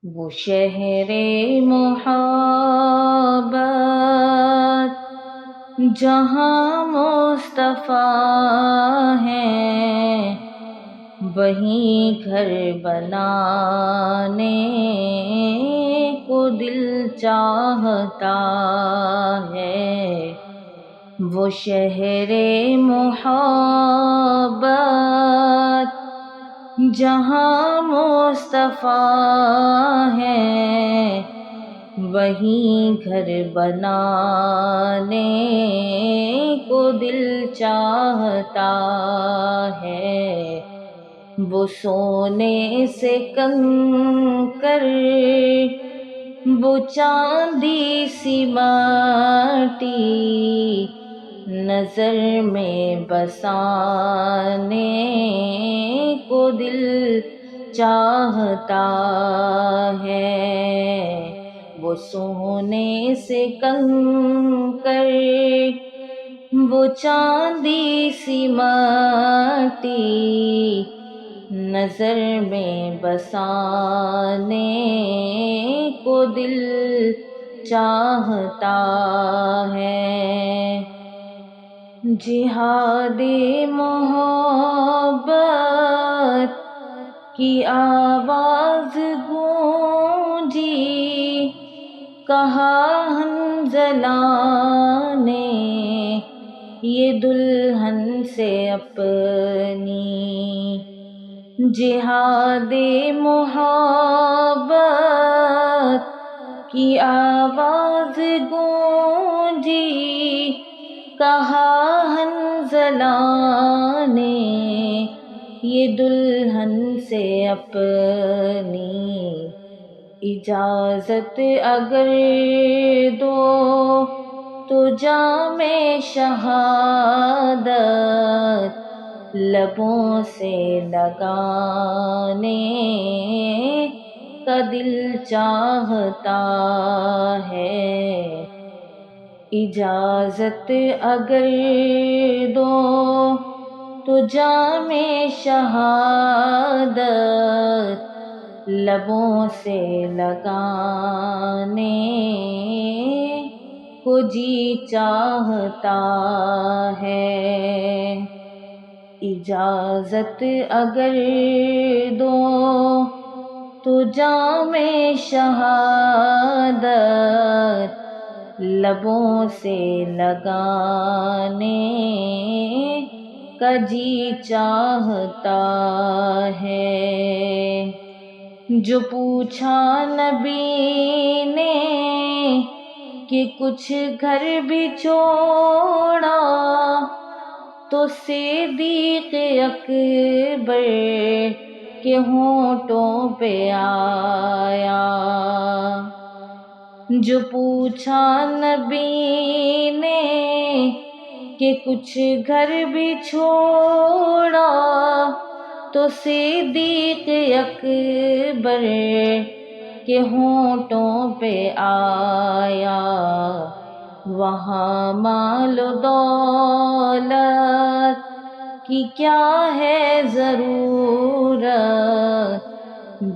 وہ شہر محبت جہاں مصطفیٰ ہیں، وہیں گھر بنانے کو دل چاہتا ہے۔ وہ شہر محبت جہاں مصطفیٰ ہیں، وہیں گھر بنانے کو دل چاہتا ہے۔ وہ سونے سے کنکر، وہ چاندی سی مٹی، نظر میں بسانے کو دل چاہتا ہے۔ وہ سونے سے کنکر، وہ چاندی سی مٹی، نظر میں بسانے کو دل چاہتا ہے۔ جہاد محبت کی آواز گونجی، کہا حنظلہ نے یہ دلہن سے اپنی۔ جہاد محبت کی آواز گونجی، کہا حنظلہ نے یہ دلہن سے اپنی۔ اجازت اگر دو تو جام شہادت لبوں سے لگانے کا دل چاہتا ہے۔ اجازت اگر دو تو جام شہادت لبوں سے لگانے کو جی چاہتا ہے۔ اجازت اگر دو تو جام شہادت لبوں سے لگانے کا جی چاہتا ہے۔ جو پوچھا نبی نے کہ کچھ گھر بھی چھوڑا، تو صدیق اکبر کے ہونٹوں پہ آیا۔ جو پوچھا نبی نے کہ کچھ گھر بھی چھوڑا، تو صدیق اکبر کے ہونٹوں پہ آیا۔ وہاں مال و دولت کی کیا ہے ضرورت،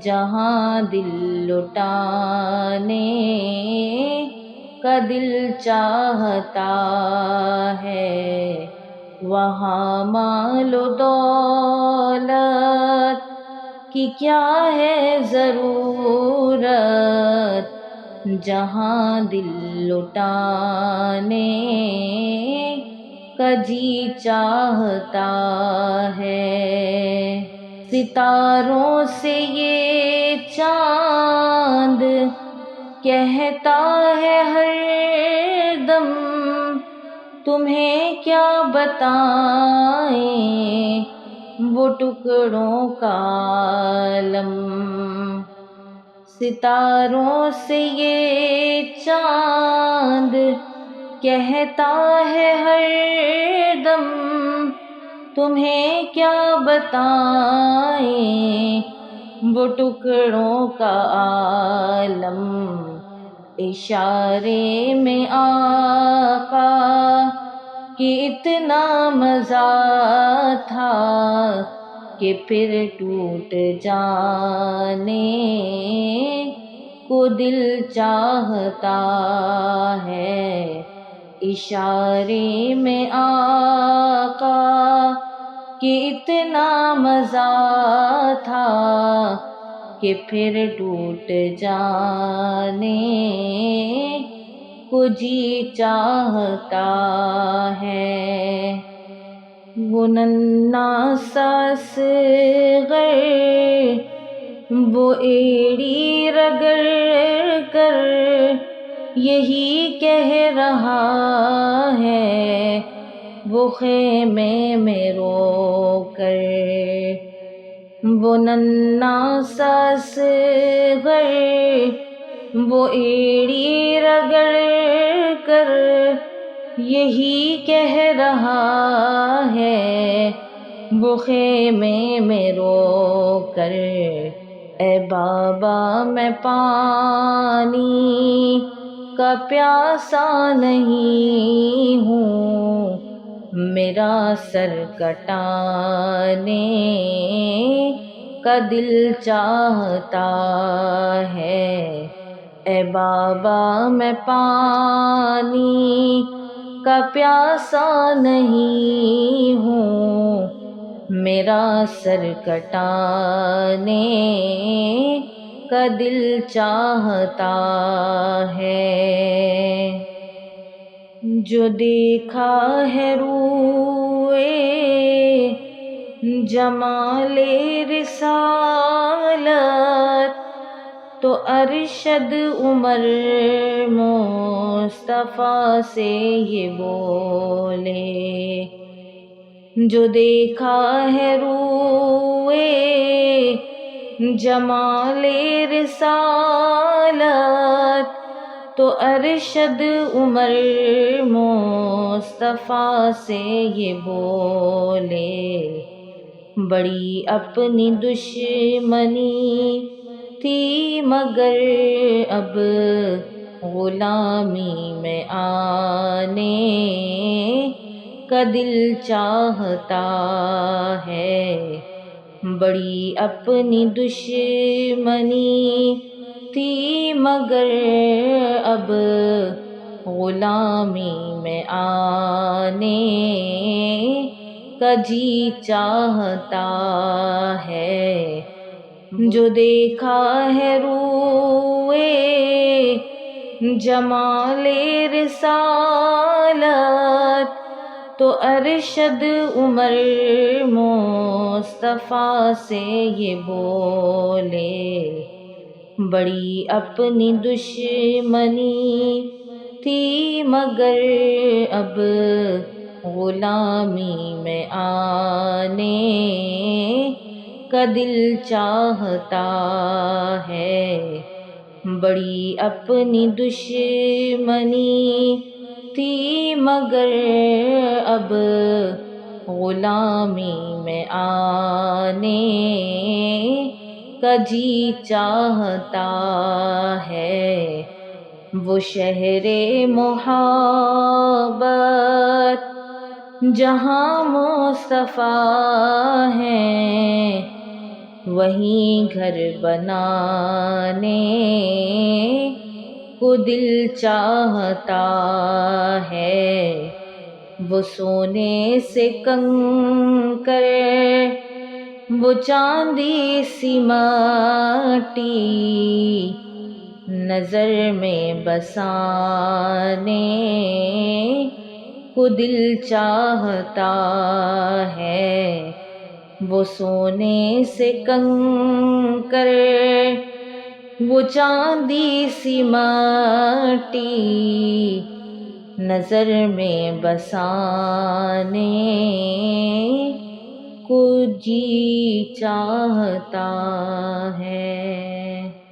جہاں دل لٹانے کا دل چاہتا ہے۔ وہاں مال و دولت کی کیا ہے ضرورت، جہاں دل لٹانے کا جی چاہتا ہے۔ ستاروں سے یہ چاند کہتا ہے ہر دم، تمہیں کیا بتائیں وہ ٹکڑوں کا عالم۔ ستاروں سے یہ چاند کہتا ہے ہر دم، تمہیں کیا بتائیں وہ ٹکڑوں کا عالم۔ اشارے میں آقا کہ اتنا مزہ تھا کہ پھر ٹوٹ جانے کو دل چاہتا ہے، اشارے میں آقا کہ اتنا مزہ تھا کہ پھر ٹوٹ جانے کو جی چاہتا ہے۔ وہ ننھا سا اصغر وہ ایڑی رگڑ کر یہی کہہ رہا ہے، وہ خیمے میں رو کر۔ وہ ننھا سا اصغر وہ ایڑی رگڑ کر یہی کہہ رہا ہے، وہ خیمے میں رو کر۔ اے بابا میں پانی کا پیاسا نہیں ہوں، میرا سر کٹانے کا دل چاہتا ہے۔ اے بابا میں پانی کا پیاسا نہیں ہوں، میرا سر کٹانے کا دل چاہتا ہے۔ جو دیکھا ہے روئے جمال رسالت تو ارشد عمر مصطفیٰ سے یہ بولے۔ جو دیکھا ہے روئے جمال رسالت تو ارشد عمر مصطفیٰ سے یہ بولے۔ بڑی اپنی دشمنی تھی مگر اب غلامی میں آنے کا دل چاہتا ہے۔ بڑی اپنی دشمنی تھی مگر اب غلامی میں آنے کا جی چاہتا ہے۔ جو دیکھا ہے روئے جمال رسالت تو ارشد عمر مصطفیٰ سے یہ بولے۔ بڑی اپنی دشمنی تھی مگر اب غلامی میں آنے کا دل چاہتا ہے۔ بڑی اپنی دشمنی تھی مگر اب غلامی میں آنے کا جی چاہتا ہے۔ وہ شہر محبت جہاں مصطفیٰ ہیں، وہیں گھر بنانے کو دل چاہتا ہے۔ وہ سونے سے کنکر وہ چاندی سی مٹی نظر میں بسانے کو دل چاہتا ہے۔ وہ سونے سے کنکر وہ چاندی سی مٹی نظر میں بسانے کو جی چاہتا ہے۔